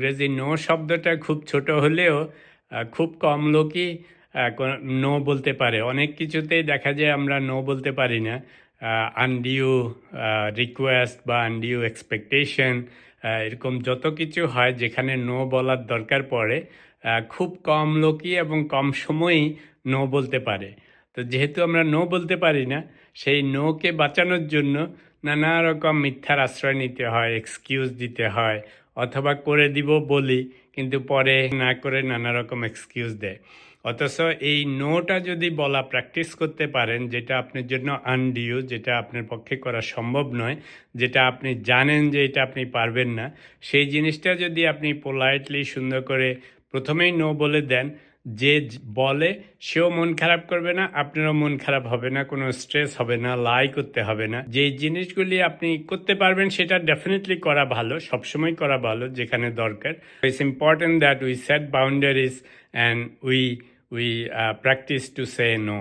ইংরেজি নো শব্দটা খুব ছোট হলেও খুব কম লোকই নো বলতে পারে। অনেক কিছুতেই দেখা যায় আমরা নো বলতে পারি না। আনডিউ রিকোয়েস্ট বা আনডিউ এক্সপেকটেশন এরকম যত কিছু হয় যেখানে নো বলার দরকার পড়ে, খুব কম লোকই এবং কম সময়ই নো বলতে পারে। তো যেহেতু আমরা নো বলতে পারি না, সেই নোকে বাঁচানোর জন্য নানা রকম মিথ্যার আশ্রয় নিতে হয়, এক্সকিউজ দিতে হয়, অথবা করে দিব বলি কিন্তু পরে না করে নানা রকম এক্সকিউজ দেয়। অথচ এই নোটা যদি বলা প্র্যাকটিস করতে পারেন, যেটা আপনার জন্য আনডিউ, যেটা আপনার পক্ষে করা সম্ভব নয়, যেটা আপনি জানেন যে এটা আপনি পারবেন না, সেই জিনিসটা যদি আপনি পোলাইটলি সুন্দর করে প্রথমেই নো বলে দেন, যে বলে সেও মন খারাপ করবে না, আপনারও মন খারাপ হবে না, কোনো স্ট্রেস হবে না, লাই করতে হবে না। যেই জিনিসগুলি আপনি করতে পারবেন সেটা ডেফিনেটলি করা ভালো, সবসময় করা ভালো যেখানে দরকার। It's important that we set boundaries and we practice to say no.